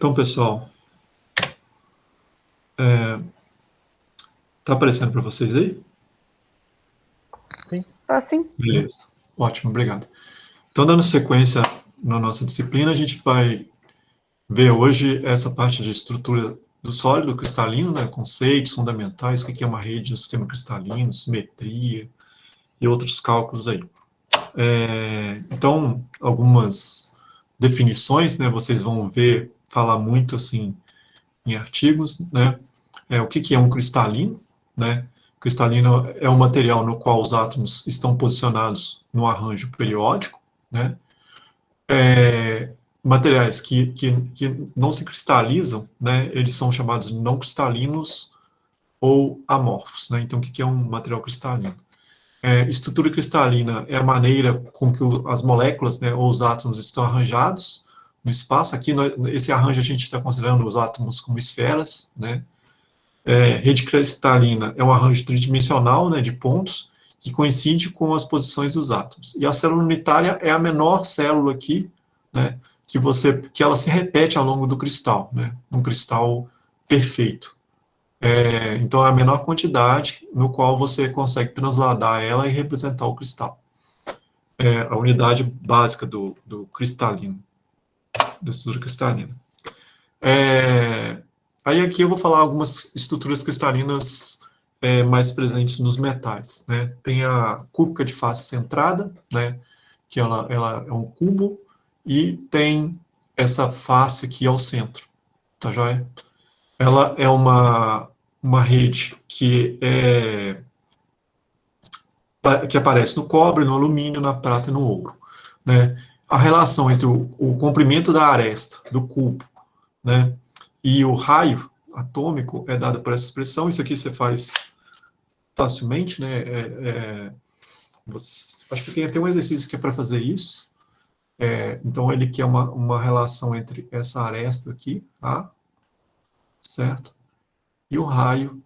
Então, pessoal, tá aparecendo para vocês aí? Sim. Tá sim. Beleza, ótimo, obrigado. Então, dando sequência na nossa disciplina, a gente vai ver hoje essa parte de estrutura do sólido cristalino, né, conceitos fundamentais, o que é uma rede de sistema cristalino, simetria e outros cálculos aí. Então, algumas definições, né, vocês vão ver, falar muito assim em artigos, né, o que é um cristalino, né, cristalino é um material no qual os átomos estão posicionados no arranjo periódico, né, materiais que não se cristalizam, né, eles são chamados de não cristalinos ou amorfos, né, então o que é um material cristalino? Estrutura cristalina é a maneira com que as moléculas, né, ou os átomos estão arranjados no espaço. Aqui, esse arranjo a gente está considerando os átomos como esferas, né. Rede cristalina é um arranjo tridimensional, né, de pontos, que coincide com as posições dos átomos. E a célula unitária é a menor célula aqui, né, que ela se repete ao longo do cristal, né, um cristal perfeito. Então, é a menor quantidade no qual você consegue transladar ela e representar o cristal. É a unidade básica do cristalino, da estrutura cristalina. Aí aqui eu vou falar algumas estruturas cristalinas mais presentes nos metais, né? Tem a cúbica de face centrada, né? Que ela é um cubo, e tem essa face aqui ao centro, tá joia? Ela é uma rede que aparece no cobre, no alumínio, na prata e no ouro, né? A relação entre o comprimento da aresta do cubo, né, e o raio atômico é dada por essa expressão. Isso aqui você faz facilmente, né? Acho que tem até um exercício que é para fazer isso. Então, ele quer uma relação entre essa aresta aqui, A, certo? E o raio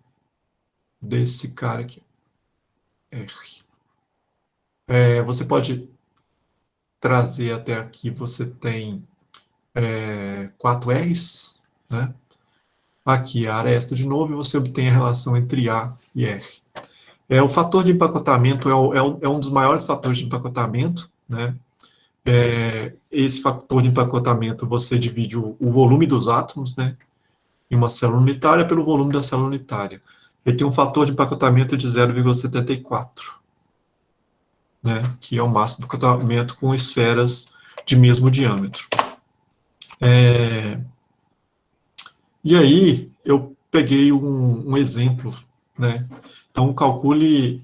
desse cara aqui, R. Você pode trazer até aqui, você tem 4 R's, né? Aqui a aresta de novo, e você obtém a relação entre A e R. O fator de empacotamento é um dos maiores fatores de empacotamento, né? Esse fator de empacotamento, você divide o volume dos átomos, né, em uma célula unitária pelo volume da célula unitária. Ele tem um fator de empacotamento de 0,74, né, que é o máximo de empacotamento com esferas de mesmo diâmetro. E aí, eu peguei um exemplo, né? Então, calcule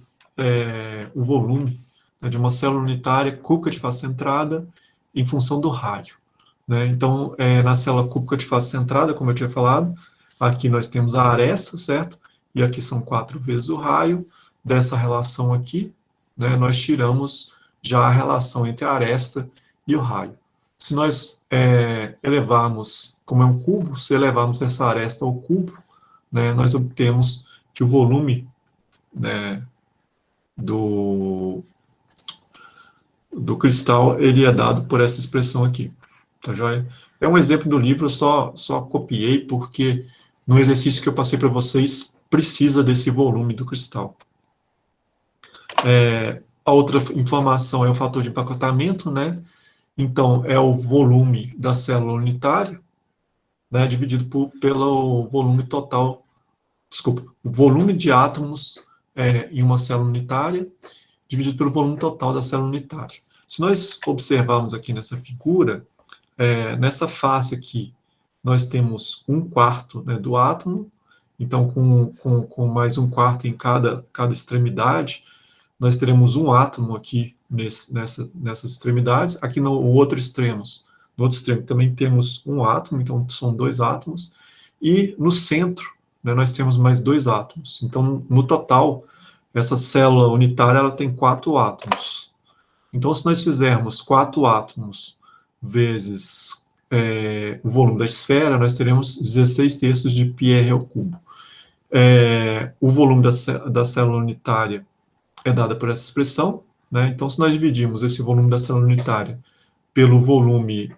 o volume, né, de uma célula unitária cúbica de face centrada em função do raio, né? Então, na célula cúbica de face centrada, como eu tinha falado, aqui nós temos a aresta, certo? E aqui são 4 vezes o raio. Dessa relação aqui, né, nós tiramos já a relação entre a aresta e o raio. Se nós elevarmos, como é um cubo, se elevarmos essa aresta ao cubo, né, nós obtemos que o volume, né, do cristal, ele é dado por essa expressão aqui, tá joia? É um exemplo do livro, eu só copiei porque no exercício que eu passei para vocês, precisa desse volume do cristal. A outra informação é o fator de empacotamento, né? Então, é o volume da célula unitária, né, dividido pelo volume total, desculpa, o volume de átomos em uma célula unitária, dividido pelo volume total da célula unitária. Se nós observarmos aqui nessa figura, nessa face aqui, nós temos 1/4, né, do átomo, então com mais 1/4 em cada extremidade, nós teremos um átomo aqui nessas extremidades. Aqui no outro extremo também temos um átomo, então são 2 átomos, e no centro, né, nós temos mais 2 átomos. Então, no total, essa célula unitária ela tem 4 átomos. Então, se nós fizermos 4 átomos vezes o volume da esfera, nós teremos 16 terços de πr ao cubo. O volume da célula unitária é dada por essa expressão, né? Então, se nós dividirmos esse volume da célula unitária pelo volume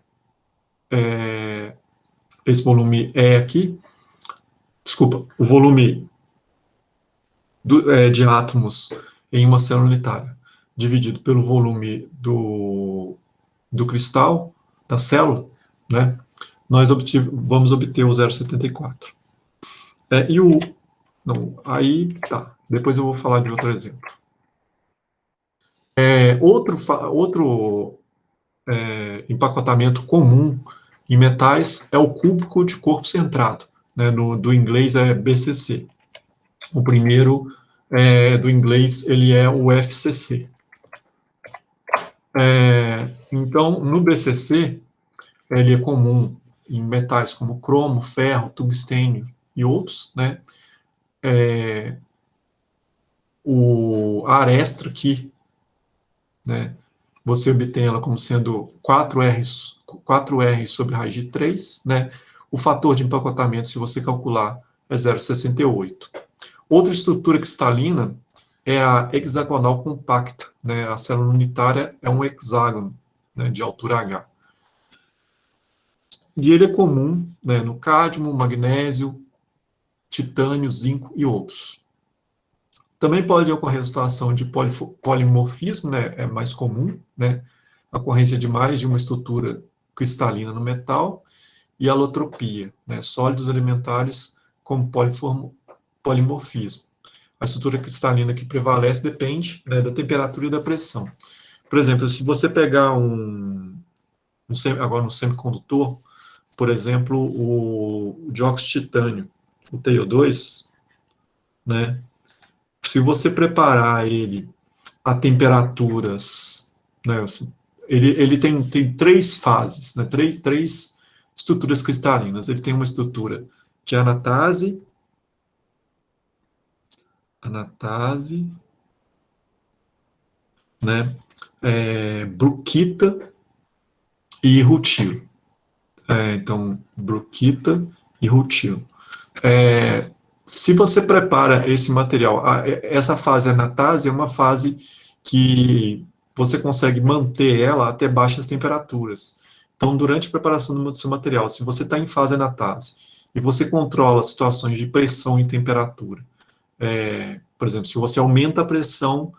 esse volume E aqui, desculpa, o volume de átomos em uma célula unitária, dividido pelo volume do cristal, da célula, né, nós vamos obter o 0,74. E o... Não, aí, tá, depois eu vou falar de outro exemplo. Outro empacotamento comum em metais é o cúbico de corpo centrado, né, do inglês é BCC. O primeiro, do inglês, ele é o FCC. Então, no BCC, ele é comum em metais como cromo, ferro, tungstênio e outros, né? A aresta aqui, né? Você obtém ela como sendo 4R sobre raiz de 3, né? O fator de empacotamento, se você calcular, é 0,68. Outra estrutura cristalina é a hexagonal compacta, né? A célula unitária é um hexágono, né, de altura H. E ele é comum, né, no cádmio, magnésio, titânio, zinco e outros. Também pode ocorrer a situação de polimorfismo, né, é mais comum, né, a ocorrência de mais de uma estrutura cristalina no metal, e alotropia, né, sólidos alimentares como polimorfismo. A estrutura cristalina que prevalece depende, né, da temperatura e da pressão. Por exemplo, se você pegar agora um semicondutor, por exemplo, o dióxido de titânio, o TiO2, né, se você preparar ele a temperaturas, né, ele tem três fases, né, três estruturas cristalinas. Ele tem uma estrutura de anatase, né, bruquita e rutilo. Então, bruquita e rutilo. Se você prepara esse material, essa fase anatase é uma fase que você consegue manter ela até baixas temperaturas. Então, durante a preparação do seu material, se você está em fase anatase e você controla situações de pressão e temperatura, por exemplo, se você aumenta a pressão,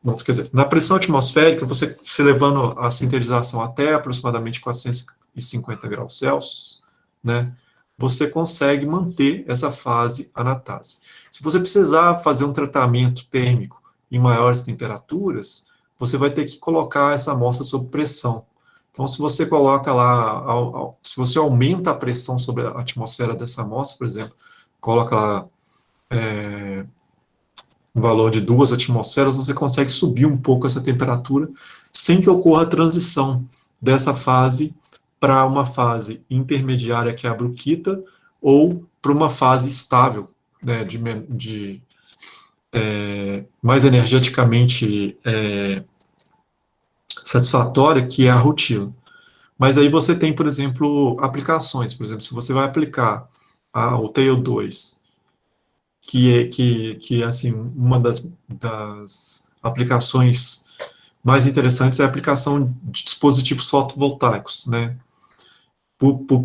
não, quer dizer, na pressão atmosférica, você se levando a sintetização até aproximadamente 450 graus Celsius, né, você consegue manter essa fase anatase. Se você precisar fazer um tratamento térmico em maiores temperaturas, você vai ter que colocar essa amostra sob pressão. Então, se você coloca lá, se você aumenta a pressão sobre a atmosfera dessa amostra, por exemplo, coloca lá um valor de 2 atmosferas, você consegue subir um pouco essa temperatura sem que ocorra a transição dessa fase para uma fase intermediária, que é a bruquita, ou para uma fase estável, né, mais energeticamente satisfatória, que é a rutila. Mas aí você tem, por exemplo, aplicações. Por exemplo, se você vai aplicar o TiO2, que assim, uma das aplicações mais interessantes é a aplicação de dispositivos fotovoltaicos, né?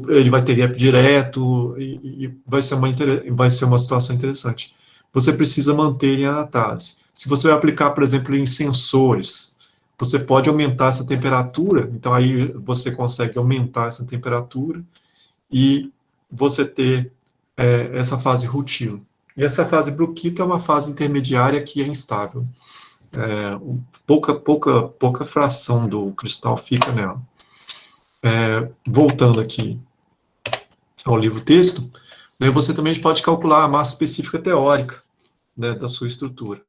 Ele vai ter gap direto e vai ser uma situação interessante. Você precisa manter em anatase. Se você vai aplicar, por exemplo, em sensores, você pode aumentar essa temperatura, então aí você consegue aumentar essa temperatura e você ter essa fase rutilo. E essa fase bruquita é uma fase intermediária que é instável. Pouca fração do cristal fica nela. Voltando aqui ao livro-texto, né, você também pode calcular a massa específica teórica, né, da sua estrutura.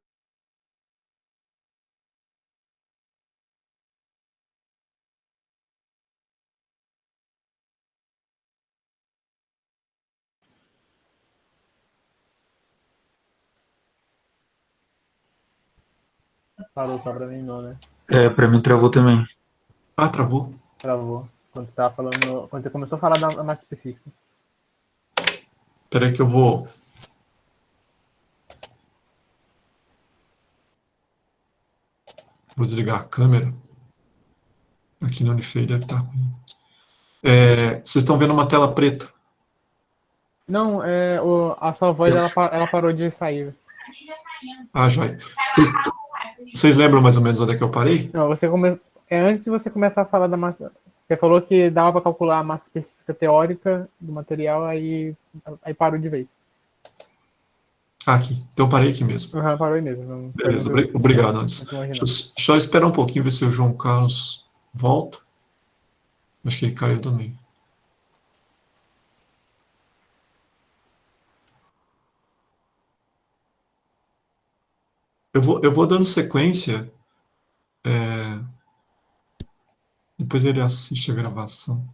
Parou só pra mim, não, né? Pra mim travou também. Ah, travou? Travou. Quando você tava falando. Quando você começou a falar da massa específica. Espera aí que eu vou desligar a câmera. Aqui no Unifei deve estar ruim. Vocês estão vendo uma tela preta. Não, a sua voz ela parou de sair. Ah, joia. Vocês lembram mais ou menos onde é que eu parei? Não, antes de você começar a falar da massa. Você falou que dava para calcular a massa específica teórica do material, aí parou de vez. Ah, aqui. Então eu parei aqui mesmo. Uhum, parou aí mesmo. Não foi Beleza, muito- obrigado antes. muito longe, Deixa não. eu só esperar um pouquinho, ver se o João Carlos volta. Acho que ele caiu também. Eu vou dando sequência. Depois ele assiste a gravação.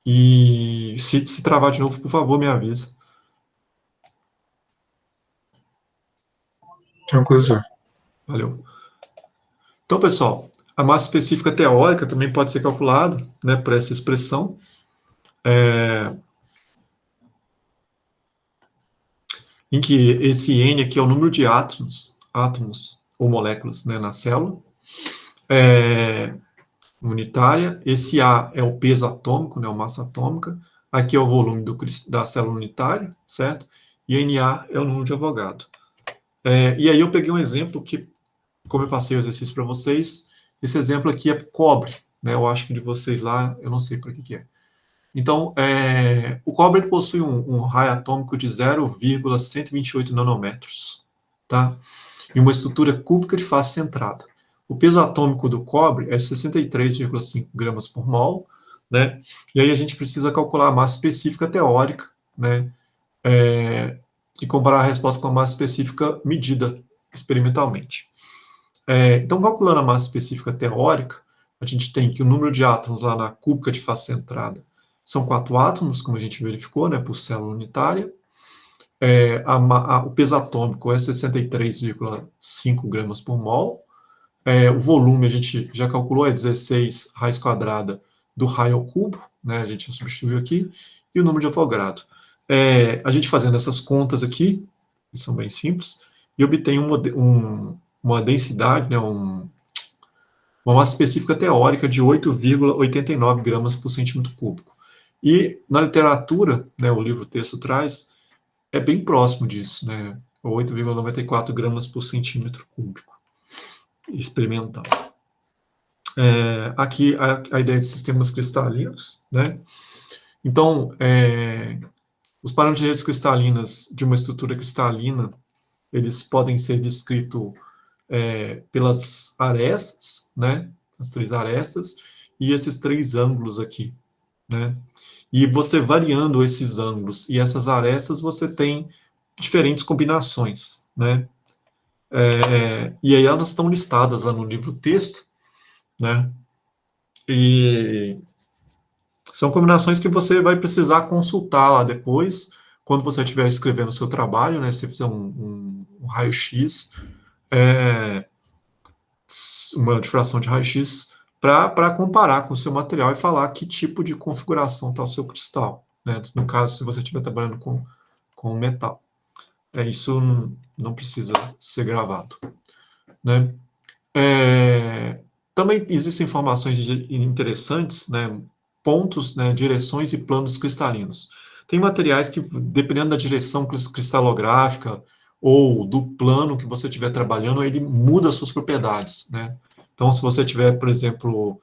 E se travar de novo, por favor, me avisa. Tranquilo, senhor. Valeu. Então, pessoal, a massa específica teórica também pode ser calculada, né, por essa expressão. Em que esse N aqui é o número de átomos ou moléculas, né, na célula unitária. Esse A é o peso atômico, né, a massa atômica. Aqui é o volume da célula unitária, certo? E Na é o número de Avogadro. E aí eu peguei um exemplo que, como eu passei o exercício para vocês, esse exemplo aqui é cobre, né? Eu acho que de vocês lá, eu não sei para que é. Então, o cobre possui um raio atômico de 0,128 nanômetros, tá? E uma estrutura cúbica de face centrada. O peso atômico do cobre é 63,5 gramas por mol, né? E aí a gente precisa calcular a massa específica teórica, né? E comparar a resposta com a massa específica medida experimentalmente. Então, calculando a massa específica teórica, a gente tem que o número de átomos lá na cúbica de face centrada são 4 átomos, como a gente verificou, né, por célula unitária. O peso atômico é 63,5 gramas por mol. O volume, a gente já calculou, é 16 raiz quadrada do raio ao cubo, né, a gente substituiu aqui, e o número de Avogadro. A gente fazendo essas contas aqui, que são bem simples, e obtém uma densidade, né, uma massa específica teórica de 8,89 gramas por centímetro cúbico. E na literatura, né, o livro-texto traz, é bem próximo disso, né, 8,94 gramas por centímetro cúbico experimental. Aqui a ideia de sistemas cristalinos, né? Então, os parâmetros de redes cristalinas de uma estrutura cristalina, eles podem ser descritos pelas arestas, né? As 3 arestas, e esses 3 ângulos aqui, né? E você variando esses ângulos e essas arestas, você tem diferentes combinações, né? E aí elas estão listadas lá no livro texto, né? E são combinações que você vai precisar consultar lá depois, quando você estiver escrevendo o seu trabalho, né? Se você fizer um raio-x, uma difração de raio-x, para comparar com o seu material e falar que tipo de configuração está o seu cristal, né? No caso, se você estiver trabalhando com metal. Isso não precisa ser gravado, né? Também existem informações interessantes, né? Pontos, né? Direções e planos cristalinos. Tem materiais que, dependendo da direção cristalográfica ou do plano que você estiver trabalhando, ele muda suas propriedades, né? Então, se você tiver, por exemplo,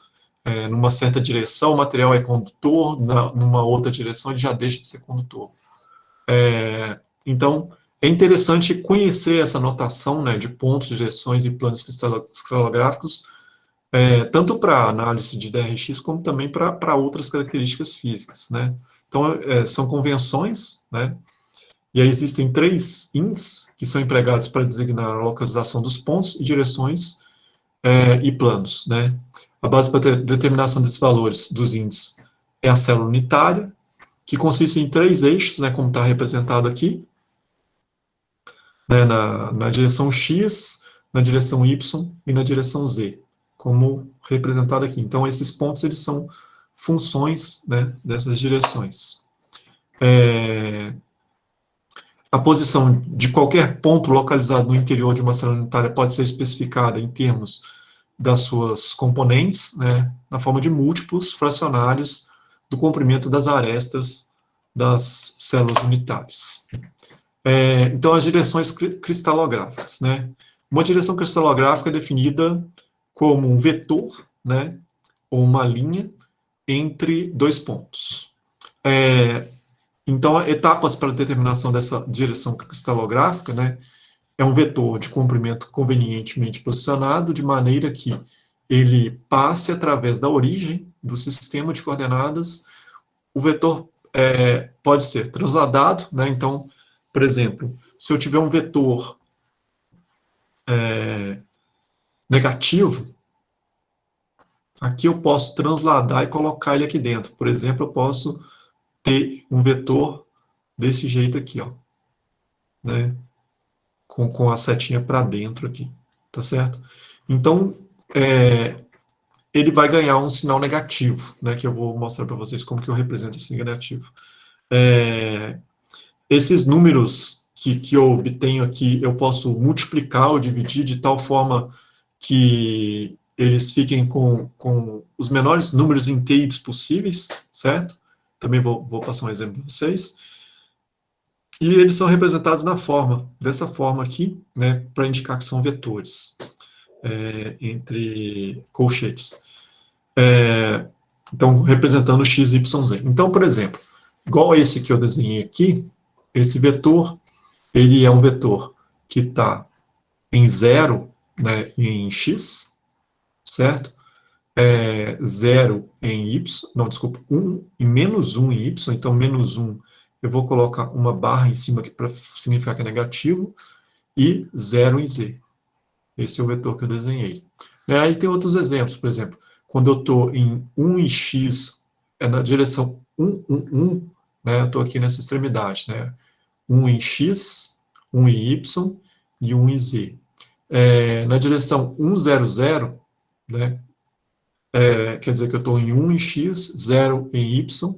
numa certa direção, o material é condutor, numa outra direção, ele já deixa de ser condutor. Então, é interessante conhecer essa notação, né, de pontos, direções e planos cristalográficos, tanto para análise de DRX, como também para outras características físicas, né. Então, são convenções, né, e aí existem 3 índices que são empregados para designar a localização dos pontos e direções e planos, né. A base para determinação desses valores dos índices é a célula unitária, que consiste em 3 eixos, né, como está representado aqui, né, na direção X, na direção Y e na direção Z, como representado aqui. Então, esses pontos, eles são funções, né, dessas direções. A posição de qualquer ponto localizado no interior de uma célula unitária pode ser especificada em termos das suas componentes, né, na forma de múltiplos fracionários do comprimento das arestas das células unitárias. Então, as direções cristalográficas, né? Uma direção cristalográfica é definida como um vetor, né, ou uma linha entre dois pontos. Então, etapas para a determinação dessa direção cristalográfica, né, é um vetor de comprimento convenientemente posicionado, de maneira que ele passe através da origem do sistema de coordenadas. O vetor pode ser transladado, né? Então, por exemplo, se eu tiver um vetor negativo, aqui eu posso transladar e colocar ele aqui dentro. Por exemplo, eu posso ter um vetor desse jeito aqui, ó, né? Com a setinha para dentro aqui, tá certo? Então, ele vai ganhar um sinal negativo, né, que eu vou mostrar para vocês como que eu represento esse negativo. Esses números que eu obtenho aqui, eu posso multiplicar ou dividir de tal forma que eles fiquem com os menores números inteiros possíveis, certo? Também vou passar um exemplo para vocês. E eles são representados dessa forma aqui, né, para indicar que são vetores, entre colchetes. Então, representando x, y, z. Então, por exemplo, igual a esse que eu desenhei aqui, esse vetor, ele é um vetor que está em 0, né, em x, certo? 0 em y, não, desculpa, 1 e menos 1 em y, então menos 1, eu vou colocar uma barra em cima aqui para significar que é negativo, e 0 em z. Esse é o vetor que eu desenhei. Aí tem outros exemplos, por exemplo, quando eu estou em 1 em x, na direção 1, 1, 1, né, eu estou aqui nessa extremidade, né, 1 em x, 1 em y e 1 em z. Na direção 1, 0, 0, né, quer dizer que eu estou em 1 em x, 0 em y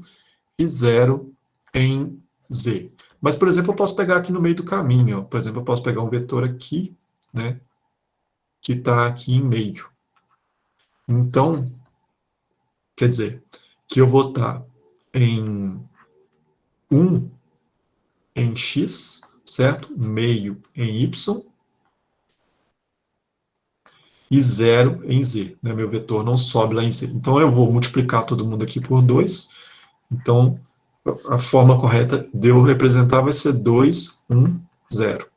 e 0 em z. Mas, por exemplo, eu posso pegar aqui no meio do caminho, ó. Por exemplo, eu posso pegar um vetor aqui, né, que está aqui em meio. Então, quer dizer que eu vou estar em 1 em x, certo? Meio em y e 0 em z, né? Meu vetor não sobe lá em z. Então, eu vou multiplicar todo mundo aqui por 2. Então, a forma correta de eu representar vai ser 2, 1, 0.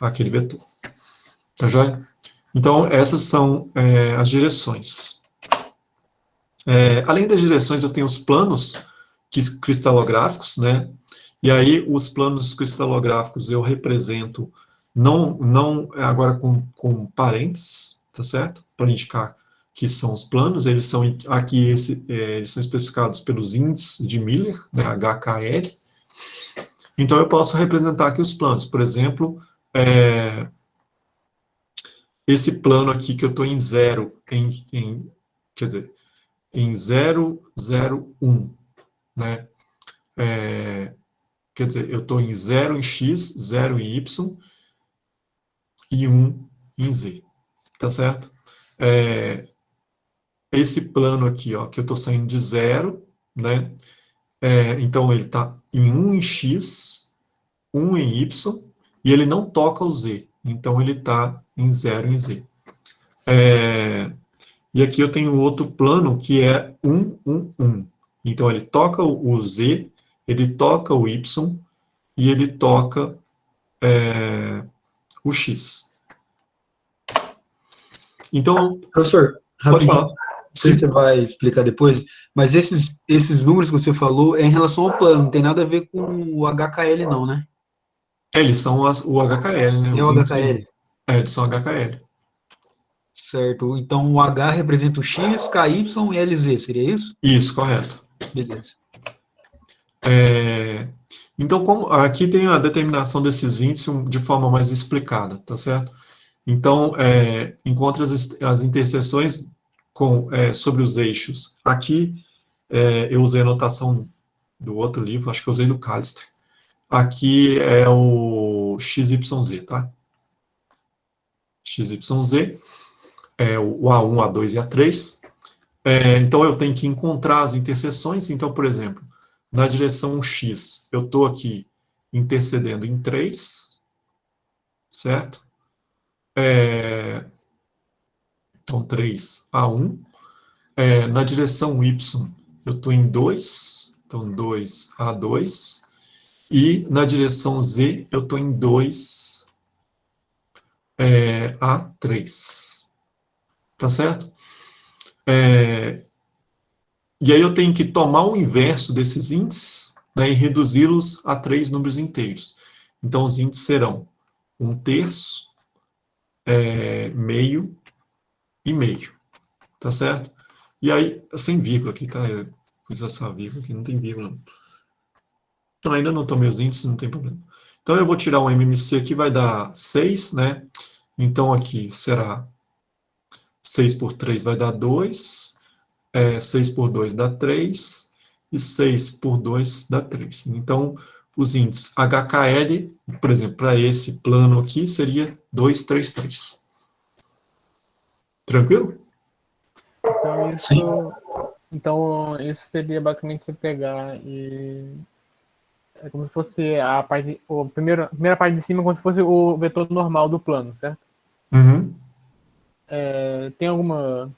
Aquele vetor. Tá joia? Então, essas são as direções. Além das direções, eu tenho os planos cristalográficos, né? E aí, os planos cristalográficos eu represento, não agora com parênteses, tá certo? Para indicar que são os planos, eles são aqui, eles são especificados pelos índices de Miller, né, HKL. Então, eu posso representar aqui os planos. Por exemplo, esse plano aqui que eu estou em 0, quer dizer, em 0, 0, 1, né? Quer dizer, eu estou em 0 em x, 0 em y e 1 em z, tá certo? Esse plano aqui, ó, que eu estou saindo de 0, né? Então, ele está em 1 em x, 1 em y, e ele não toca o z, então ele está em 0 em z. E aqui eu tenho outro plano que é 1, 1, 1. Então, ele toca o z, ele toca o y, e ele toca o x. Então, Professor, pode rapidinho, falar. não sei se você vai explicar depois, mas esses números que você falou é em relação ao plano, não tem nada a ver com o HKL não, né? Eles são o HKL, né? É Os o índices. HKL. Eles são HKL. Certo, então o H representa o X, KY e LZ, seria isso? Isso, correto. Beleza. Então, aqui tem a determinação desses índices de forma mais explicada, tá certo? Então, encontra as interseções sobre os eixos. Aqui, eu usei a notação do outro livro, acho que eu usei do Callister. Aqui é o XYZ, tá? XYZ. o A1, A2 e A3. Então, eu tenho que encontrar as interseções. Então, por exemplo, na direção X, eu estou aqui intercedendo em 3, certo? Então, 3, A1. Na direção Y, eu estou em 2, então 2, A2. E na direção Z, eu estou em 2, A3. Tá certo? E aí eu tenho que tomar o inverso desses índices, né, e reduzi-los a 3 números inteiros. Então, os índices serão 1/3, meio e meio. Tá certo? E aí, sem vírgula aqui, tá? Eu fiz essa vírgula aqui, não tem vírgula. Então, ainda não tomei os índices, não tem problema. Então, eu vou tirar um MMC aqui, vai dar 6, né? Então, aqui será 6 por 3 vai dar 2, 6 por 2 dá 3, e 6 por 2 dá 3. Então, os índices HKL, por exemplo, para esse plano aqui, seria 2, 3, 3. Tranquilo? Então, isso seria basicamente você pegar e... É como se fosse a primeira parte de cima, como se fosse o vetor normal do plano, certo? Uhum. Tem alguma...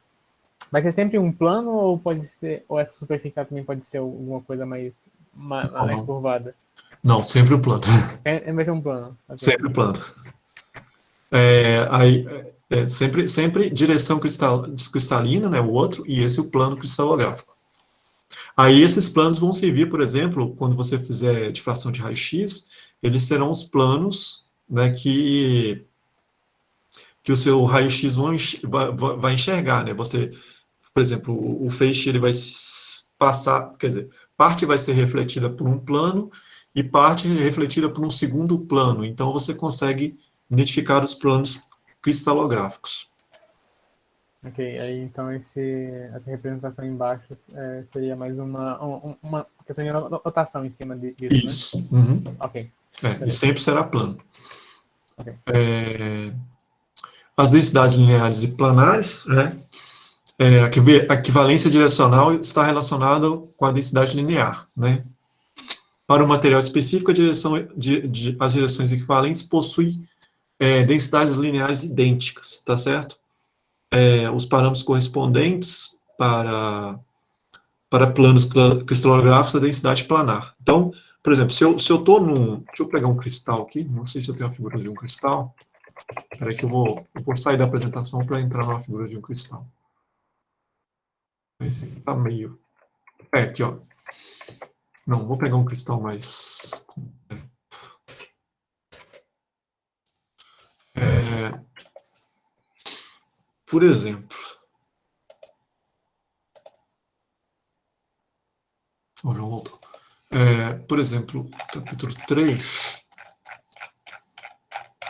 Vai ser sempre um plano ou pode ser, ou essa superficial também pode ser alguma coisa mais curvada? Não, sempre o plano. Vai ser um plano. Okay. Sempre o plano. Sempre direção cristalina, né, o outro, e esse o plano cristalográfico. Aí esses planos vão servir, por exemplo, quando você fizer difração de raio-x, eles serão os planos, né, que o seu raio-x vai enxergar, né? Você, por exemplo, o feixe ele vai passar, quer dizer, parte vai ser refletida por um plano e parte refletida por um segundo plano. Então você consegue identificar os planos cristalográficos. Ok, aí então essa representação embaixo seria mais uma questão de notação em cima disso, isso, né? Uhum. Ok. E sempre será plano. Okay. As densidades lineares e planares, né? A equivalência direcional está relacionada com a densidade linear, né? Para o material específico, as direções equivalentes possuem densidades lineares idênticas, tá certo? Os parâmetros correspondentes para planos cristalográficos, a densidade planar. Então, por exemplo, se eu estou num... Deixa eu pegar um cristal aqui, não sei se eu tenho a figura de um cristal. Espera aí que eu vou sair da apresentação para entrar numa figura de um cristal. Esse aqui tá meio... aqui, ó. Não, vou pegar um cristal mais... por exemplo... já voltou. Por exemplo, capítulo 3...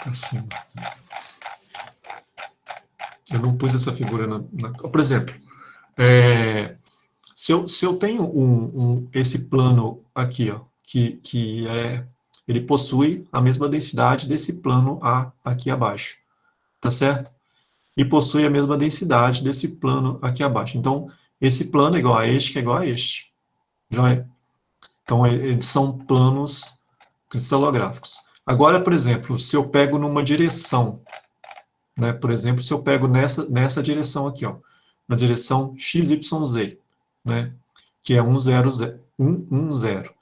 Assim. Eu não pus essa figura por exemplo, se eu tenho esse plano aqui, ó, ele possui a mesma densidade desse plano A aqui abaixo, tá certo? E possui a mesma densidade desse plano aqui abaixo. Então, esse plano é igual a este, que é igual a este. Joia? Então, eles são planos cristalográficos. Agora, por exemplo, se eu pego numa direção, né, por exemplo, se eu pego nessa direção aqui, ó, na direção XYZ, né, que é 1, 0, 1, 1, 0.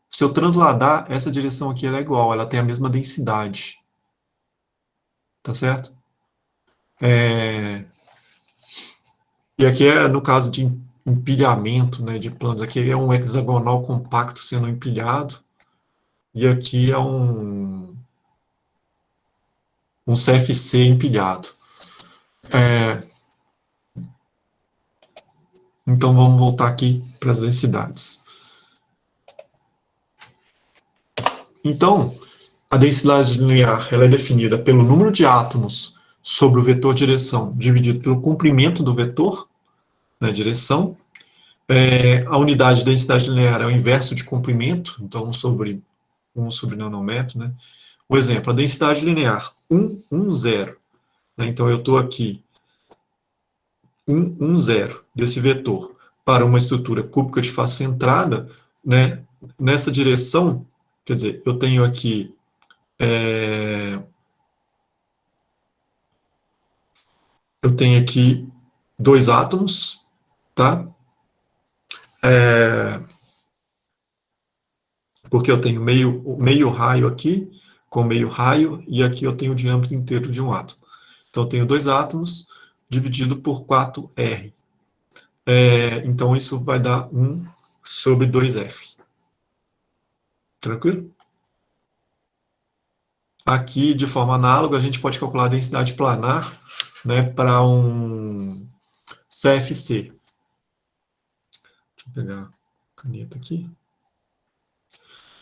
Se eu transladar, essa direção aqui ela é igual, ela tem a mesma densidade. Tá certo? E aqui no caso de empilhamento, né, de planos, aqui é um hexagonal compacto sendo empilhado, e aqui é um CFC empilhado. Então, vamos voltar aqui para as densidades. Então, a densidade linear ela é definida pelo número de átomos sobre o vetor direção, dividido pelo comprimento do vetor, na direção. A unidade de densidade linear é o inverso de comprimento, então 1 sobre nanômetro, né? O exemplo, a densidade linear 1, 1, 0. Né? Então, eu estou aqui zero desse vetor para uma estrutura cúbica de face centrada, né, nessa direção, quer dizer, eu tenho aqui dois átomos, tá? Porque eu tenho meio raio aqui, com meio raio, e aqui eu tenho o diâmetro inteiro de um átomo. Então, eu tenho dois átomos dividido por 4R. Então, isso vai dar 1 sobre 2R. Tranquilo? Aqui, de forma análoga, a gente pode calcular a densidade planar, né, para um CFC. Deixa eu pegar a caneta aqui.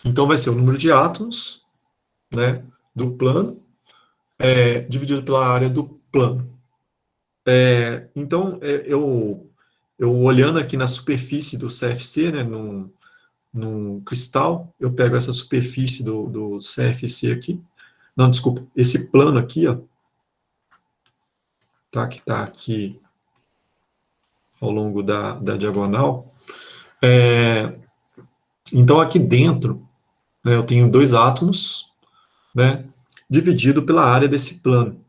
Então, vai ser o número de átomos, né, do plano, dividido pela área do plano. Então, eu olhando aqui na superfície do CFC, né, no cristal, eu pego essa superfície do CFC aqui. Não, desculpa, esse plano aqui, ó, tá, que está aqui ao longo da diagonal. Então, aqui dentro, né, eu tenho dois átomos, né, dividido pela área desse plano,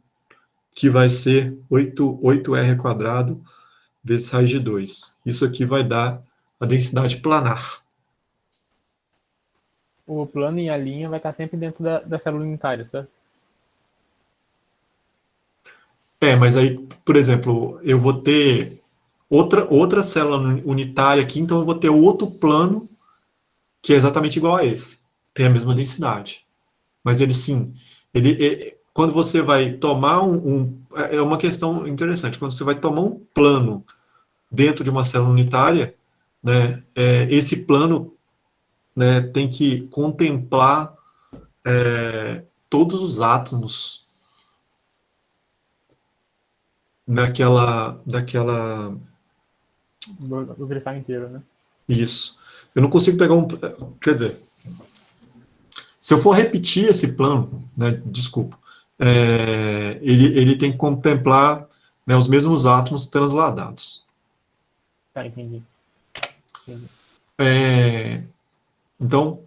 que vai ser 8R² vezes raiz de 2. Isso aqui vai dar a densidade planar. O plano e a linha vai estar sempre dentro da célula unitária, certo? Mas aí, por exemplo, eu vou ter outra célula unitária aqui, então eu vou ter outro plano que é exatamente igual a esse. Tem a mesma densidade. Mas ele, sim, quando você vai tomar é uma questão interessante, quando você vai tomar um plano dentro de uma célula unitária, né, esse plano, né, tem que contemplar todos os átomos daquela Do cristal inteiro, né? Isso. Eu não consigo pegar um. Quer dizer, se eu for repetir esse plano, né, desculpa, ele tem que contemplar, né, os mesmos átomos transladados. Tá, entendi. Então,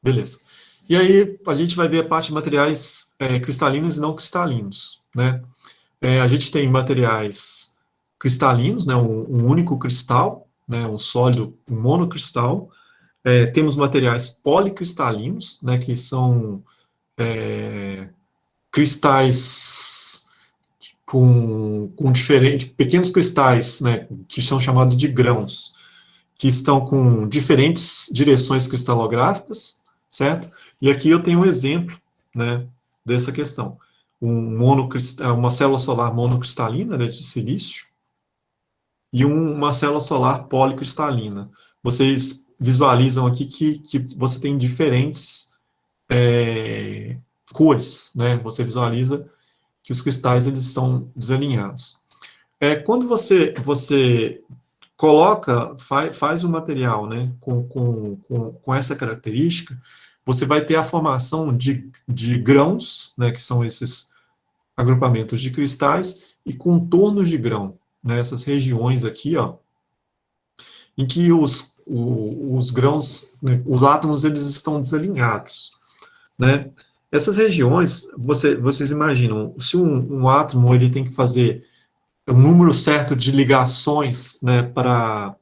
beleza. E aí a gente vai ver a parte de materiais cristalinos e não cristalinos, né? A gente tem materiais cristalinos, né, um único cristal, né, um sólido, um monocristal. Temos materiais policristalinos, né, que são cristais com diferentes, pequenos cristais, né, que são chamados de grãos, que estão com diferentes direções cristalográficas, certo? E aqui eu tenho um exemplo, né, dessa questão. Uma célula solar monocristalina, né, de silício, e uma célula solar policristalina. Vocês visualizam aqui que você tem diferentes cores, né? Você visualiza que os cristais eles estão desalinhados. Quando você coloca, faz o material, né, com essa característica, você vai ter a formação de grãos, né, que são esses agrupamentos de cristais, e contornos de grão, né, essas regiões aqui, ó, em que os grãos, né, os átomos, eles estão desalinhados, né. Essas regiões, vocês imaginam, se um átomo ele tem que fazer um número certo de ligações, né, para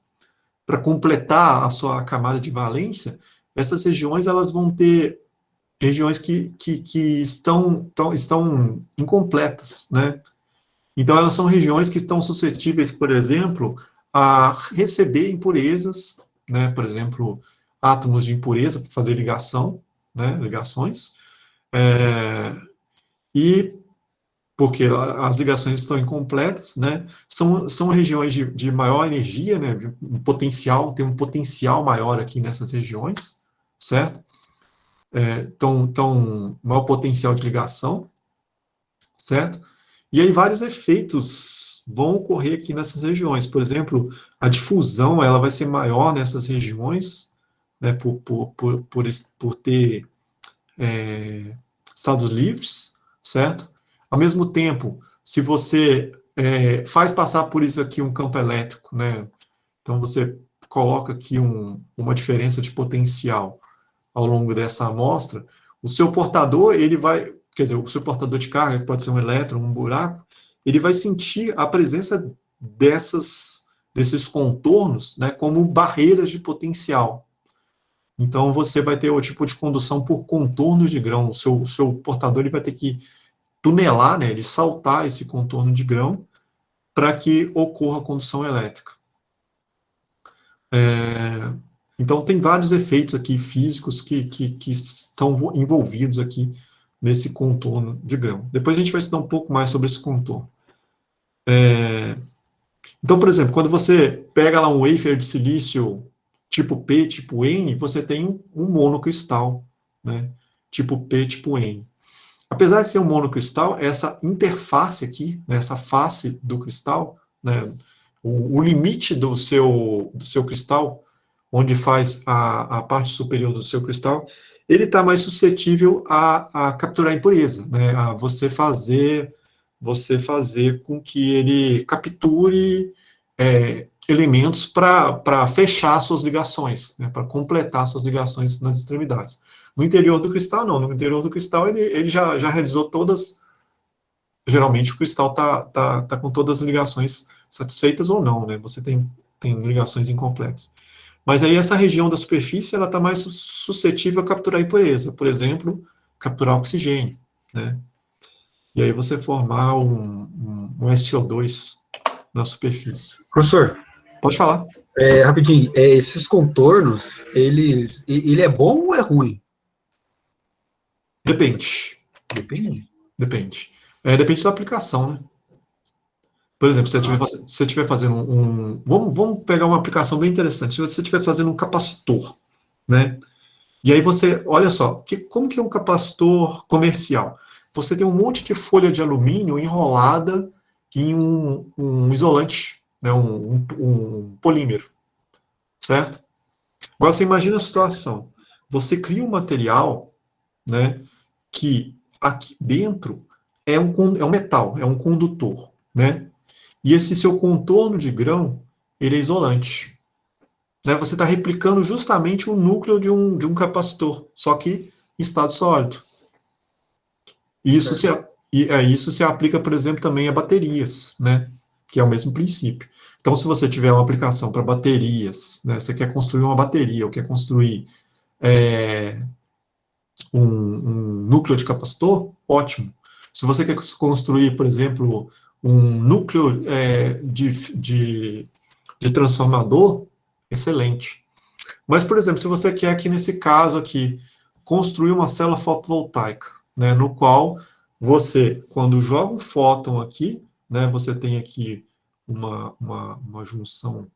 completar a sua camada de valência, essas regiões elas vão ter regiões que estão incompletas, né? Então, elas são regiões que estão suscetíveis, por exemplo, a receber impurezas, né? Por exemplo, átomos de impureza para fazer ligação, né? Ligações. E porque as ligações estão incompletas, né? São regiões de maior energia, né? Tem um potencial maior aqui nessas regiões, certo? Maior potencial de ligação, certo? E aí vários efeitos vão ocorrer aqui nessas regiões. Por exemplo, a difusão ela vai ser maior nessas regiões, né? Por ter estados livres, certo? Ao mesmo tempo, se você faz passar por isso aqui um campo elétrico, né? Então, você coloca aqui uma diferença de potencial ao longo dessa amostra. O seu portador, ele vai, quer dizer, o seu portador de carga, que pode ser um elétron, um buraco, ele vai sentir a presença desses contornos, né, como barreiras de potencial. Então, você vai ter o tipo de condução por contornos de grão. O seu portador ele vai ter que tunelar, né, ele saltar esse contorno de grão para que ocorra a condução elétrica. Então, tem vários efeitos aqui físicos que estão envolvidos aqui nesse contorno de grão. Depois a gente vai estudar um pouco mais sobre esse contorno. Então, por exemplo, quando você pega lá um wafer de silício tipo P, tipo N, você tem um monocristal, né? Tipo P, tipo N. Apesar de ser um monocristal, essa interface aqui, né, essa face do cristal, né, o limite do seu cristal, onde faz a parte superior do seu cristal, ele está mais suscetível a capturar impureza, né, a você fazer com que ele capture elementos para fechar suas ligações, né, para completar suas ligações nas extremidades. No interior do cristal, não. No interior do cristal, ele já realizou todas. Geralmente, o cristal está com todas as ligações satisfeitas ou não, né? Você tem ligações incompletas. Mas aí, essa região da superfície, ela está mais suscetível a capturar impureza. Por exemplo, capturar oxigênio, né? E aí, você formar um SO2 na superfície. Professor, pode falar. Rapidinho, esses contornos, ele é bom ou é ruim? Depende. Depende? Depende. Depende da aplicação, né? Por exemplo, se você estiver fazendo vamos pegar uma aplicação bem interessante. Se você estiver fazendo um capacitor, né? E aí você, olha só, como que é um capacitor comercial? Você tem um monte de folha de alumínio enrolada em um isolante, né? Um polímero, certo? Agora você imagina a situação. Você cria um material, né? Que aqui dentro é um metal, é um condutor, né? E esse seu contorno de grão, ele é isolante. Né? Você está replicando justamente o núcleo de um capacitor, só que em estado sólido. Isso se aplica, por exemplo, também a baterias, né? Que é o mesmo princípio. Então, se você tiver uma aplicação para baterias, né? Você quer construir uma bateria, ou quer construir um núcleo de capacitor, ótimo. Se você quer construir, por exemplo, um núcleo de transformador, excelente. Mas, por exemplo, se você quer aqui nesse caso aqui, construir uma célula fotovoltaica, né, no qual você, quando joga um fóton aqui, né, você tem aqui uma junção,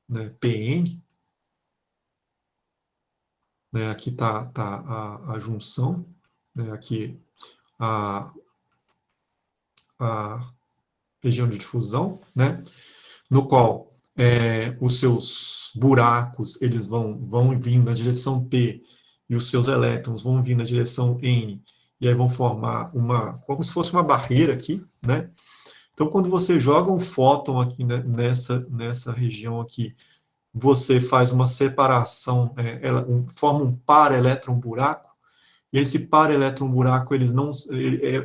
né, PN, né, aqui está a junção, né, aqui a região de difusão, né, no qual os seus buracos eles vão vindo na direção P e os seus elétrons vão vir na direção N, e aí vão formar como se fosse uma barreira aqui, né? Então, quando você joga um fóton aqui, né, nessa região aqui, você faz uma separação, forma um par elétron-buraco, e esse par elétron-buraco,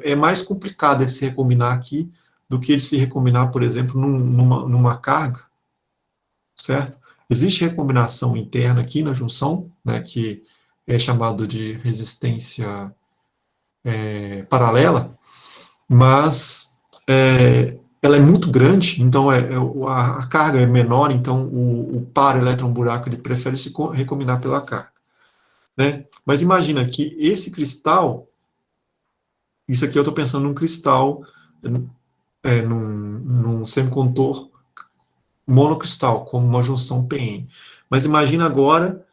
é mais complicado ele se recombinar aqui do que ele se recombinar, por exemplo, numa carga, certo? Existe recombinação interna aqui na junção, né, que é chamado de resistência paralela, mas ela é muito grande, então a carga é menor, então o par elétron-buraco ele prefere se recombinar pela carga. Né? Mas imagina que esse cristal, isso aqui eu estou pensando num cristal, num semicondutor monocristal, como uma junção PN. Mas imagina agora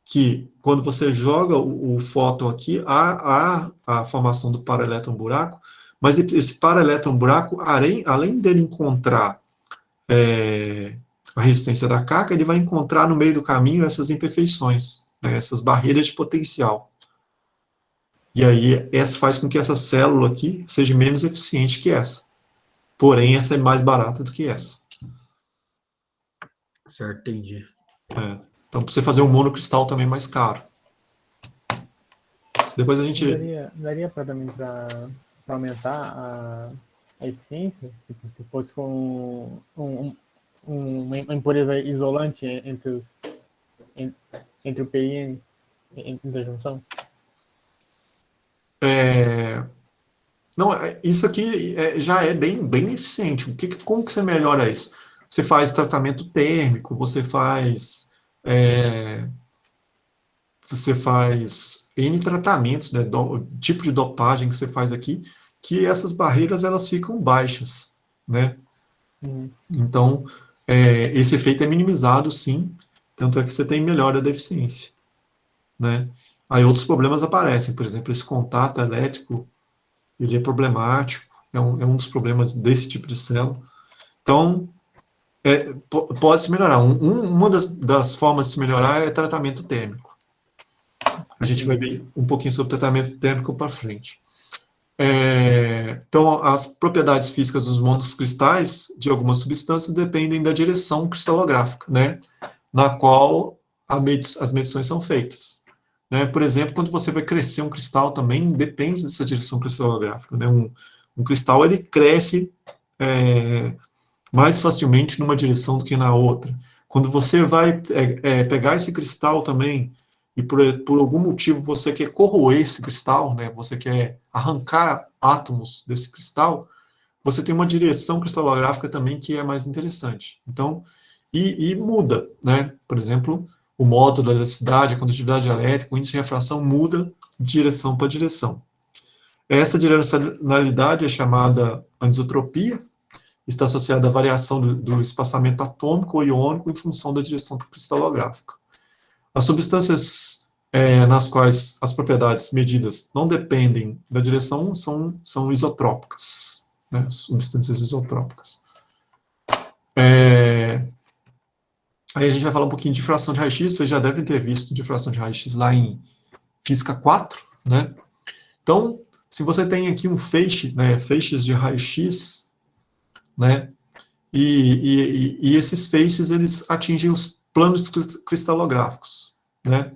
que quando você joga o fóton aqui, há a formação do paraelétron-buraco, mas esse paraelétron-buraco, além dele encontrar a resistência da carga, ele vai encontrar no meio do caminho essas imperfeições, né, essas barreiras de potencial. E aí, essa faz com que essa célula aqui seja menos eficiente que essa. porém essa é mais barata do que essa. Certo, entendi. Então, para você fazer um monocristal também é mais caro. Depois a gente... Daria para também para aumentar a eficiência? Tipo, se fosse com uma impureza isolante entre o PN, entre a junção? Não, isso aqui já é bem eficiente. Como que você melhora isso? Você faz tratamento térmico, você faz N tratamentos, né, tipo de dopagem que você faz aqui, que essas barreiras elas ficam baixas, né? Então, esse efeito é minimizado, sim, tanto é que você tem melhora da eficiência, né? Aí outros problemas aparecem, por exemplo, esse contato elétrico, ele é problemático, é um dos problemas desse tipo de célula. Então, pode se melhorar. Uma das formas de se melhorar é tratamento térmico. A gente vai ver um pouquinho sobre tratamento térmico para frente. Então, as propriedades físicas dos monocristais de algumas substâncias dependem da direção cristalográfica, né, na qual as medições são feitas. Né? Por exemplo, quando você vai crescer um cristal também depende dessa direção cristalográfica. Né? Um cristal ele cresce mais facilmente numa direção do que na outra. Quando você vai pegar esse cristal também e por algum motivo você quer corroer esse cristal, né, você quer arrancar átomos desse cristal, você tem uma direção cristalográfica também que é mais interessante. Então, e muda, né? Por exemplo, o módulo da elasticidade, a condutividade elétrica, o índice de refração muda de direção para direção. Essa direcionalidade é chamada anisotropia, está associada à variação do espaçamento atômico ou iônico em função da direção cristalográfica. As substâncias nas quais as propriedades medidas não dependem da direção são isotrópicas, né? Substâncias isotrópicas. Aí a gente vai falar um pouquinho de difração de raio-x, vocês já devem ter visto difração de raio-x lá em Física 4, né? Então, se você tem aqui um feixe, né, feixes de raio-x, né, e esses feixes, eles atingem os planos cristalográficos, né?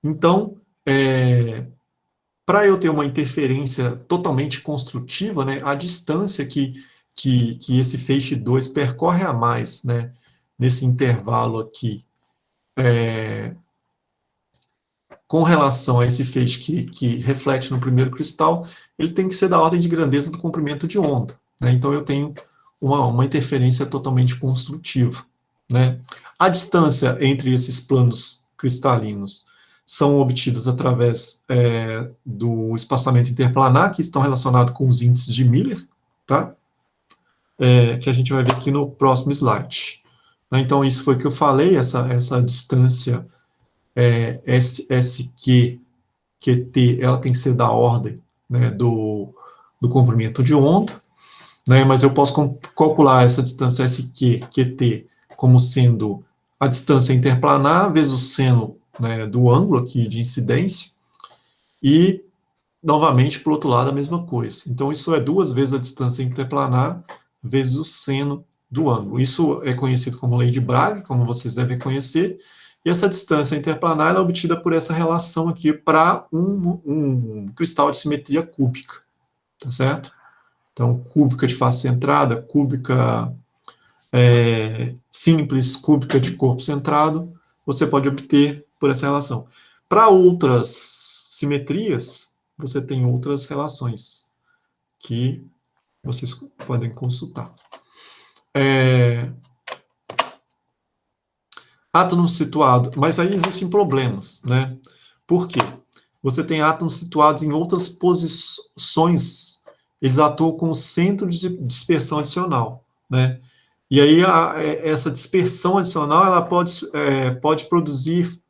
Então, para eu ter uma interferência totalmente construtiva, né, a distância que esse feixe 2 percorre a mais, né, nesse intervalo aqui, com relação a esse feixe que reflete no primeiro cristal, ele tem que ser da ordem de grandeza do comprimento de onda, né? Então eu tenho uma interferência totalmente construtiva, né? A distância entre esses planos cristalinos são obtidas através do espaçamento interplanar, que estão relacionados com os índices de Miller, tá? Que a gente vai ver aqui no próximo slide. Então, isso foi o que eu falei, essa distância SQ, QT, ela tem que ser da ordem, né, do comprimento de onda, né, mas eu posso calcular essa distância SQ, QT, como sendo a distância interplanar vezes o seno, né, do ângulo aqui de incidência, e, novamente, para o outro lado, a mesma coisa. Então, isso é 2 vezes a distância interplanar vezes o seno do ângulo. Isso é conhecido como lei de Bragg, como vocês devem conhecer, e essa distância interplanar é obtida por essa relação aqui para um cristal de simetria cúbica, tá certo? Então, cúbica de face centrada, cúbica simples, cúbica de corpo centrado, você pode obter por essa relação. Para outras simetrias, você tem outras relações que vocês podem consultar. Átomos situados, mas aí existem problemas, né? Por quê? Você tem átomos situados em outras posições, eles atuam como centro de dispersão adicional, né? E aí essa dispersão adicional, ela pode produzir,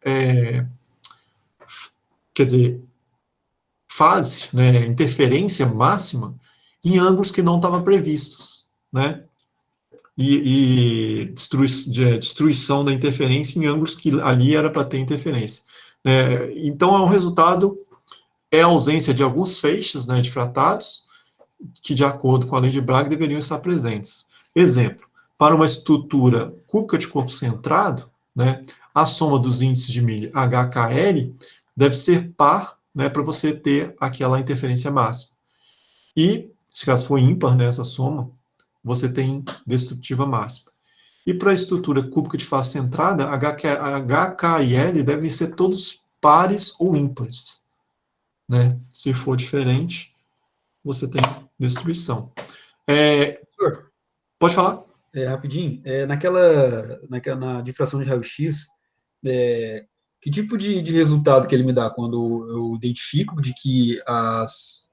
quer dizer, fase, né, interferência máxima em ângulos que não estavam previstos, né? E destruição da interferência em ângulos que ali era para ter interferência. Então, o resultado é a ausência de alguns feixes, né, difratados, que, de acordo com a lei de Bragg, deveriam estar presentes. Exemplo, para uma estrutura cúbica de corpo centrado, né, a soma dos índices de Miller HKL deve ser par, né, para você ter aquela interferência máxima. E, se caso for ímpar, né, essa soma, você tem destrutiva máxima. E para a estrutura cúbica de face centrada, HK e L devem ser todos pares ou ímpares. Né? Se for diferente, você tem destruição. Professor, Pode falar? rapidinho, na difração de raio-x, que tipo de resultado que ele me dá quando eu identifico de que as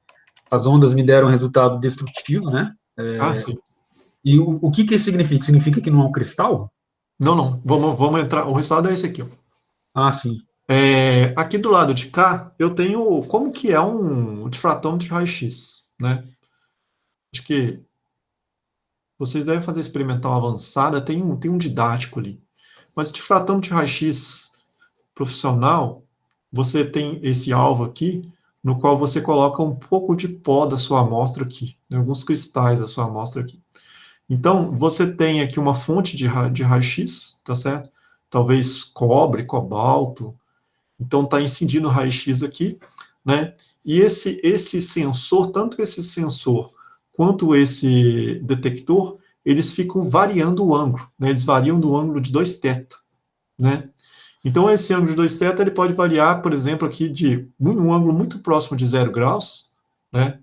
ondas me deram resultado destrutivo, né? Sim. E o que significa? Significa que não é um cristal? Não. Vamos entrar. O resultado é esse aqui. Ó. Ah, sim. Aqui do lado de cá, eu tenho como que é um difratômetro de raio-x. Né? Acho que vocês devem fazer experimental avançada, tem um didático ali. Mas o difratômetro de raio-x profissional, você tem esse alvo aqui, no qual você coloca um pouco de pó da sua amostra aqui, né, alguns cristais da sua amostra aqui. Então, você tem aqui uma fonte de raio-x, tá certo? Talvez cobre, cobalto. Então, está incidindo o raio-x aqui, né? E esse sensor, tanto esse sensor quanto esse detector, eles ficam variando o ângulo, né? Eles variam do ângulo de 2θ, né? Então, esse ângulo de 2θ, ele pode variar, por exemplo, aqui de um ângulo muito próximo de 0 graus, né?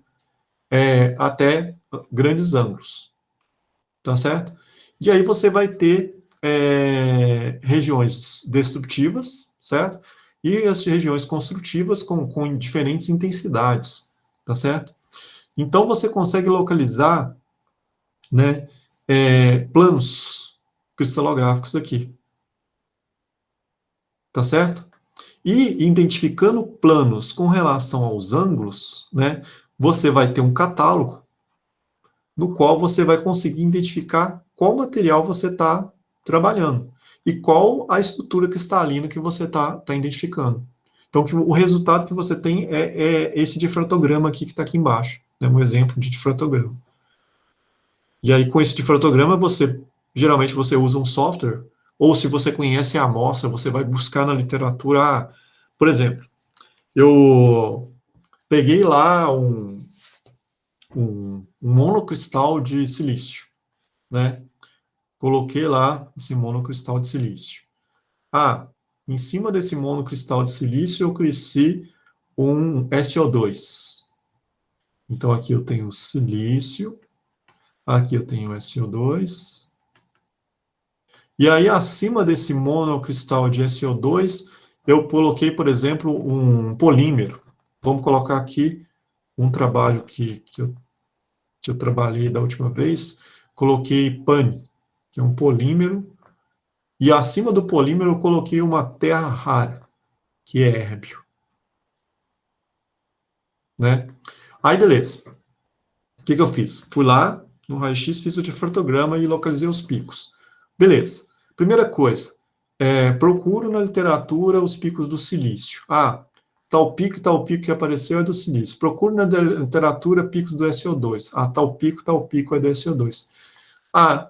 Até grandes ângulos, tá certo? E aí você vai ter regiões destrutivas, certo? E as regiões construtivas com diferentes intensidades, tá certo? Então, você consegue localizar, né, planos cristalográficos aqui, tá certo? E identificando planos com relação aos ângulos, né, você vai ter um catálogo no qual você vai conseguir identificar qual material você está trabalhando e qual a estrutura cristalina que você está identificando. Então, o resultado que você tem é esse difratograma aqui que está aqui embaixo, né, um exemplo de difratograma. E aí, com esse difratograma, geralmente você usa um software, ou se você conhece a amostra, você vai buscar na literatura, por exemplo, eu peguei lá um monocristal de silício, né? Coloquei lá esse monocristal de silício. Em cima desse monocristal de silício eu cresci um SO2. Então aqui eu tenho silício, aqui eu tenho SO2. E aí acima desse monocristal de SO2, eu coloquei, por exemplo, um polímero. Vamos colocar aqui um trabalho que eu trabalhei da última vez, coloquei PAN, que é um polímero, e acima do polímero eu coloquei uma terra rara, que é érbio. Né? Aí, beleza. O que eu fiz? Fui lá no raio-x, fiz o difratograma e localizei os picos. Beleza. Primeira coisa, procuro na literatura os picos do silício. Tal pico que apareceu é do silício. Procuro na literatura picos do SO2. Tal pico é do SO2.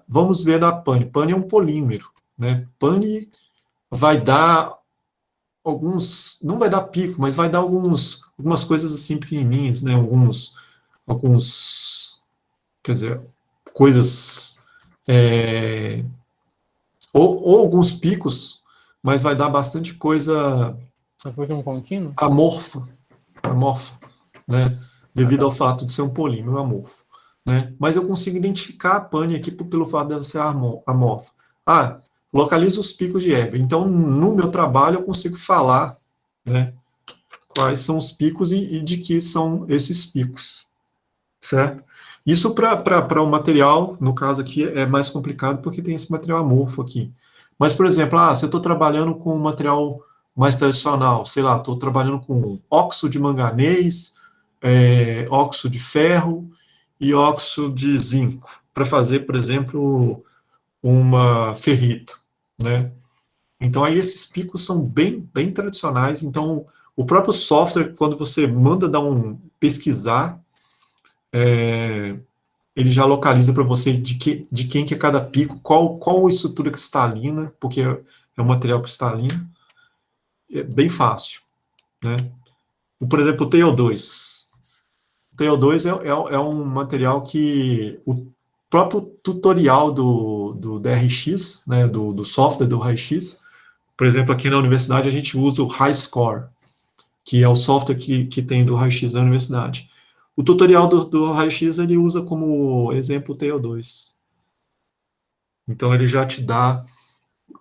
Vamos ver da PAN. PAN é um polímero. Né? PAN vai dar não vai dar pico, mas vai dar algumas coisas assim pequenininhas, né? Quer dizer, coisas, ou alguns picos, mas vai dar bastante coisa Se fosse um contínuo? amorfa, né? Devido ao fato de ser um polímero amorfo, né? Mas eu consigo identificar a pane aqui pelo fato dela ser amorfa. Localiza os picos de Hébel. Então, no meu trabalho, eu consigo falar, né, quais são os picos e de que são esses picos, certo? Isso para o material, no caso aqui, é mais complicado porque tem esse material amorfo aqui. Mas, por exemplo, se eu estou trabalhando com um material mais tradicional, sei lá, estou trabalhando com óxido de manganês, óxido de ferro e óxido de zinco, para fazer, por exemplo, uma ferrita, né? Então, aí esses picos são bem, bem tradicionais. Então, o próprio software, quando você manda pesquisar, ele já localiza para você de quem que é cada pico, qual a estrutura cristalina, porque é um material cristalino. É bem fácil, né? Por exemplo, o TiO2. O TiO2 é um material que o próprio tutorial do DRX, né, do software do raio-x, por exemplo, aqui na universidade a gente usa o HiScore, que é o software que tem do raio-x da universidade. O tutorial do raio-x ele usa como exemplo o TiO2. Então ele já te dá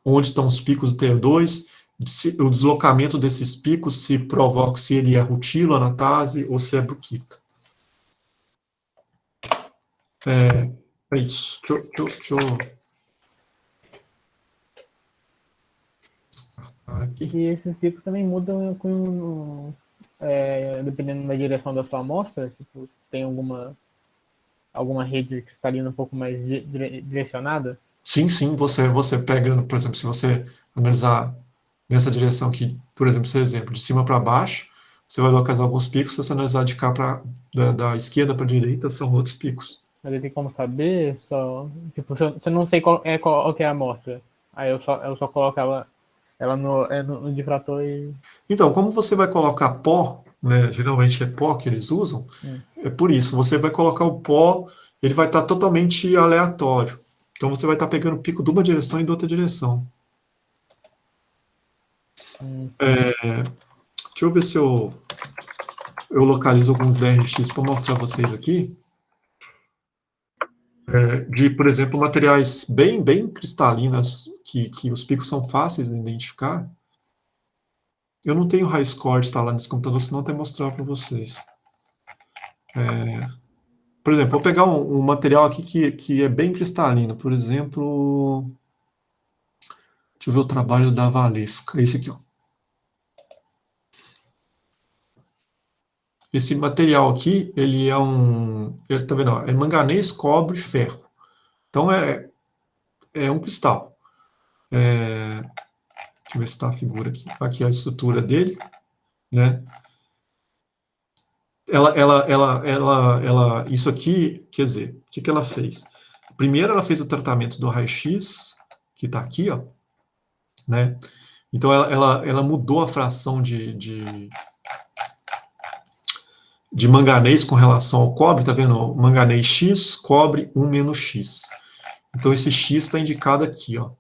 onde estão os picos do TiO2, o deslocamento desses picos, se provoca se ele é rutilo, anatase ou se é bruquita. É isso. Deixa eu... Aqui. E esses picos também mudam dependendo da direção da sua amostra, tipo, se tem alguma rede cristalina um pouco mais direcionada. Sim, você pega, por exemplo, se você analisar nessa direção aqui, por exemplo, esse exemplo, de cima para baixo, você vai localizar alguns picos, se você analisar de cá da esquerda para a direita, são outros picos. Mas aí tem como saber, tipo, se eu não sei qual que é a amostra, aí eu só coloco ela no difrator e... Então, como você vai colocar pó, né, geralmente é pó que eles usam, é por isso, você vai colocar o pó, ele vai estar totalmente aleatório. Então você vai estar pegando o pico de uma direção e de outra direção. Deixa eu ver se eu localizo alguns DRX para mostrar a vocês aqui. Por exemplo, materiais bem cristalinas, que os picos são fáceis de identificar. Eu não tenho HiScore instalado nesse computador, senão até mostrar para vocês. Por exemplo, vou pegar um material aqui que é bem cristalino. Por exemplo, deixa eu ver o trabalho da Valesca. Esse aqui, ó. Esse material aqui, ele tá vendo, ó, é manganês, cobre, ferro. Então, é um cristal. Deixa eu ver se está a figura aqui. Aqui a estrutura dele, né? Isso aqui, quer dizer, o que ela fez? Primeiro, ela fez o tratamento do raio-x, que está aqui, ó, né? Então, ela mudou a fração de manganês com relação ao cobre, tá vendo? Manganês X, cobre 1 menos X. Então, esse X está indicado aqui, ó.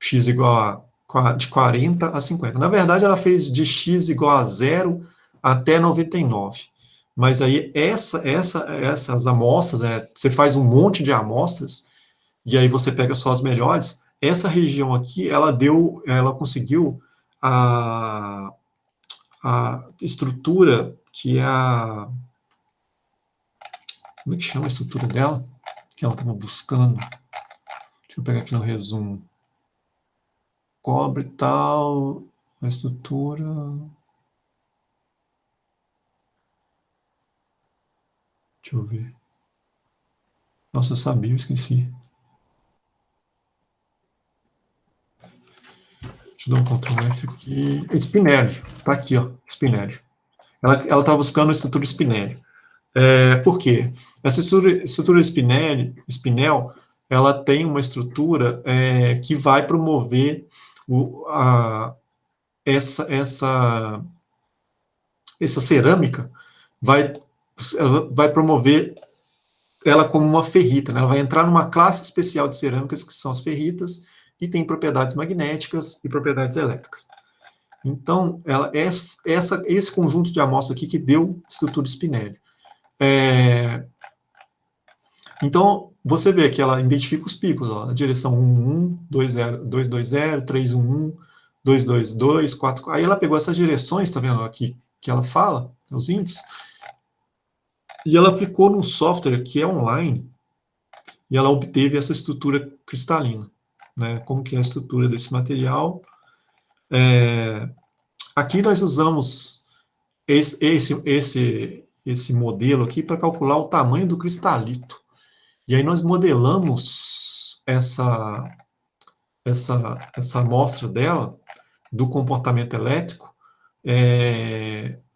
X igual de 40 a 50. Na verdade, ela fez de X igual a 0 até 99. Mas aí, essas amostras, você faz um monte de amostras, e aí você pega só as melhores. Essa região aqui, ela conseguiu a estrutura que é a... Como é que chama a estrutura dela? Que ela estava buscando. Deixa eu pegar aqui no resumo. Cobre e tal, a estrutura... Deixa eu ver. Nossa, eu sabia, eu esqueci. Deixa eu dar um Ctrl F aqui. Spinelli, tá aqui, ó, Spinelli. Ela tá buscando a estrutura Spinelli. Por quê? Essa estrutura Spinel, ela tem uma estrutura que vai promover essa cerâmica, vai promover ela como uma ferrita, né? Ela vai entrar numa classe especial de cerâmicas, que são as ferritas, e tem propriedades magnéticas e propriedades elétricas. Então, esse conjunto de amostras aqui que deu estrutura Spinelli. Então, você vê que ela identifica os picos, ó, a direção 11, 220, 311, 222, 4... Aí ela pegou essas direções, tá vendo aqui, que ela fala, os índices, e ela aplicou num software que é online, e ela obteve essa estrutura cristalina, né? Como que é a estrutura desse material. Aqui nós usamos esse modelo aqui para calcular o tamanho do cristalito. E aí nós modelamos essa amostra dela, do comportamento elétrico,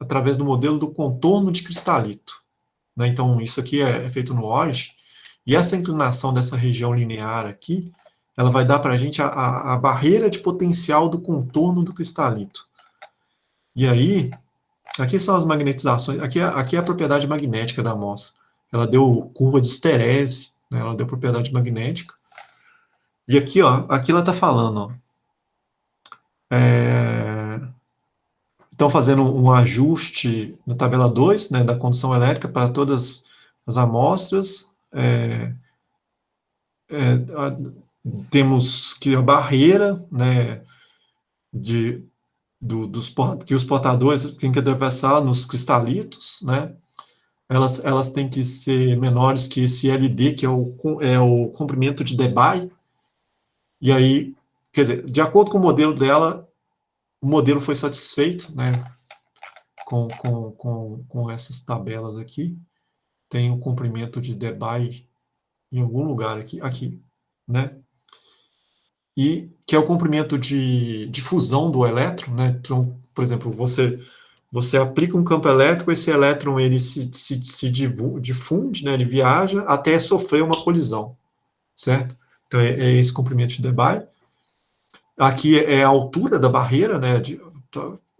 através do modelo do contorno de cristalito, né? Então, isso aqui é feito no ORIGIN, e essa inclinação dessa região linear aqui, ela vai dar para a gente a barreira de potencial do contorno do cristalito. E aí, aqui são as magnetizações, aqui é a propriedade magnética da amostra. Ela deu curva de esterese, né? Ela deu propriedade magnética. E aqui, ó, aqui ela está falando, ó, estão fazendo um ajuste na tabela 2, né, da condução elétrica para todas as amostras. Temos que a barreira, né, que os portadores têm que atravessar nos cristalitos, né, elas têm que ser menores que esse LD, que é o comprimento de Debye. E aí, quer dizer, de acordo com o modelo dela, o modelo foi satisfeito, né, com essas tabelas aqui. Tem o comprimento de Debye em algum lugar aqui, né? E que é o comprimento de difusão do elétron, né? Então, por exemplo, você aplica um campo elétrico, esse elétron ele se difunde, né? Ele viaja até sofrer uma colisão, certo? Então, é esse comprimento de Debye. Aqui é a altura da barreira, né?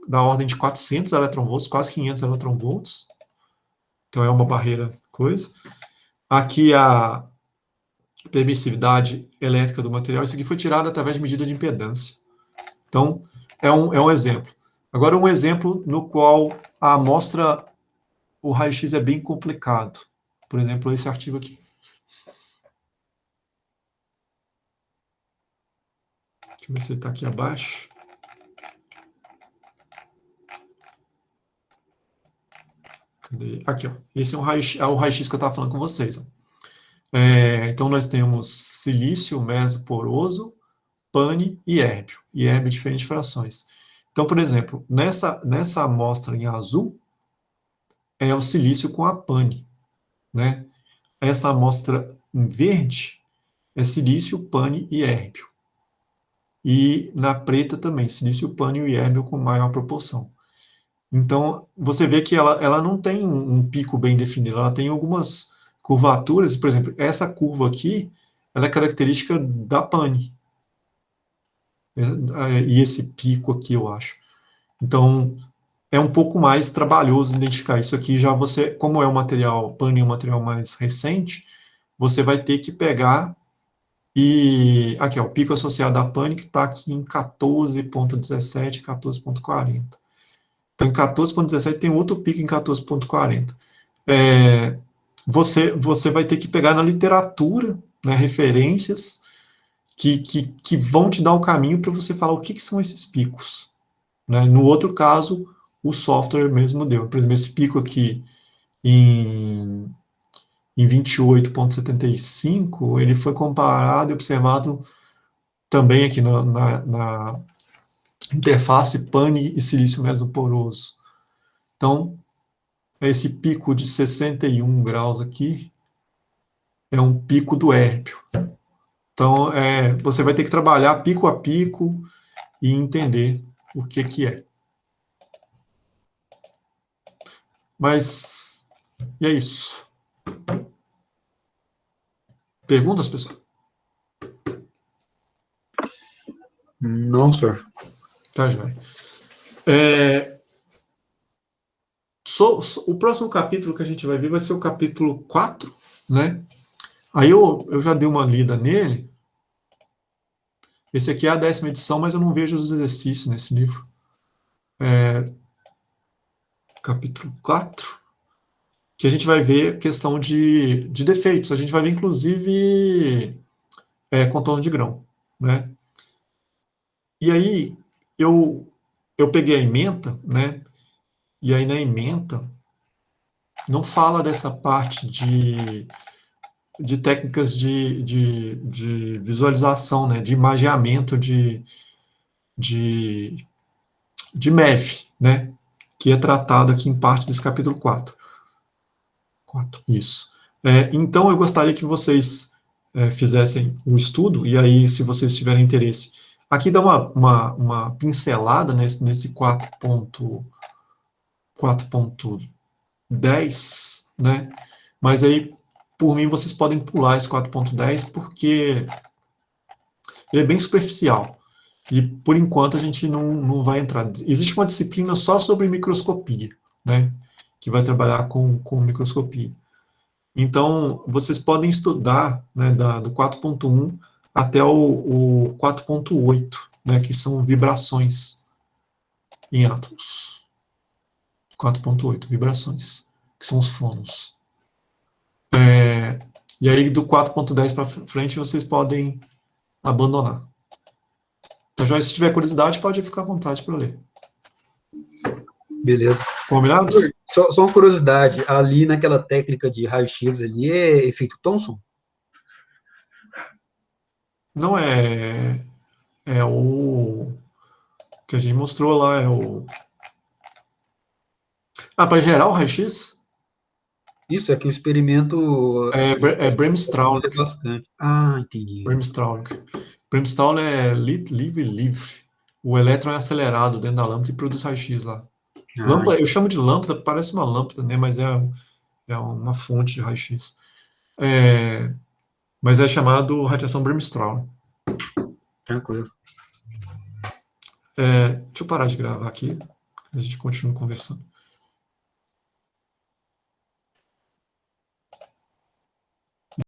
Da ordem de 400 eletronvolts, quase 500 eletronvolts. Então, é uma barreira coisa. Aqui a permissividade elétrica do material, isso aqui foi tirado através de medida de impedância. Então, é um exemplo. Agora, um exemplo no qual a amostra, o raio-x é bem complicado. Por exemplo, esse artigo aqui. Deixa eu ver se ele está aqui abaixo. Cadê? Aqui, ó. Esse é o raio-x que eu estava falando com vocês. Ó. Então, nós temos silício mesoporoso, pane e érbio em diferentes frações. Então, por exemplo, nessa amostra em azul, é o silício com a pane, né? Essa amostra em verde é silício, pane e érbio. E na preta também, silício, pane e érbio com maior proporção. Então, você vê que ela não tem um pico bem definido, ela tem algumas curvaturas, por exemplo, essa curva aqui, ela é característica da pane. E esse pico aqui, eu acho. Então, é um pouco mais trabalhoso identificar isso aqui, já você, como é um material, pane é um material mais recente, você vai ter que pegar e, aqui, ó, o pico associado à pane que está aqui em 14.17, 14.40. Então, em 14.17 tem outro pico em 14.40. Você vai ter que pegar na literatura, né, referências que vão te dar o caminho para você falar o que são esses picos. Né? No outro caso, o software mesmo deu. Por exemplo, esse pico aqui em 28.75, ele foi comparado e observado também aqui na interface pane e silício mesoporoso. Então, esse pico de 61 graus aqui é um pico do érbio. Então, você vai ter que trabalhar pico a pico e entender o que é. Mas, e é isso. Perguntas, pessoal? Não, senhor. Tá, joia. O próximo capítulo que a gente vai ver vai ser o capítulo 4, né? Aí eu já dei uma lida nele. Esse aqui é a 10ª edição, mas eu não vejo os exercícios nesse livro. Capítulo 4, que a gente vai ver a questão de defeitos. A gente vai ver, inclusive, contorno de grão, né? E aí, eu peguei a ementa, né? E aí, na ementa, não fala dessa parte de técnicas de visualização, né? De imageamento de MEV, né? Que é tratado aqui em parte desse capítulo 4. Isso. Então, eu gostaria que vocês fizessem um estudo, e aí, se vocês tiverem interesse, aqui dá uma pincelada nesse 4.2, 4.10, né? Mas aí, por mim, vocês podem pular esse 4.10 porque ele é bem superficial. E, por enquanto, a gente não vai entrar. Existe uma disciplina só sobre microscopia, né? Que vai trabalhar com microscopia. Então, vocês podem estudar, né, do 4.1 até o 4.8, né, que são vibrações em átomos. 4.8, vibrações, que são os fônons. E aí, do 4.10 para frente, vocês podem abandonar. Então, já se tiver curiosidade, pode ficar à vontade para ler. Beleza. Combinado? Só uma curiosidade, ali naquela técnica de raio-x ali é efeito Thomson? Não é... É o que a gente mostrou lá, é o... para gerar o raio-x? Isso, é que o experimento É Bremsstrahlung. bastante. Ah, entendi. Bremsstrahlung. Bremsstrahlung é livre. O elétron é acelerado dentro da lâmpada e produz raio-x lá. Lâmpada, eu chamo de lâmpada, parece uma lâmpada, né? Mas é uma fonte de raio-x. Mas é chamado radiação Bremsstrahlung. Tranquilo. Deixa eu parar de gravar aqui. A gente continua conversando.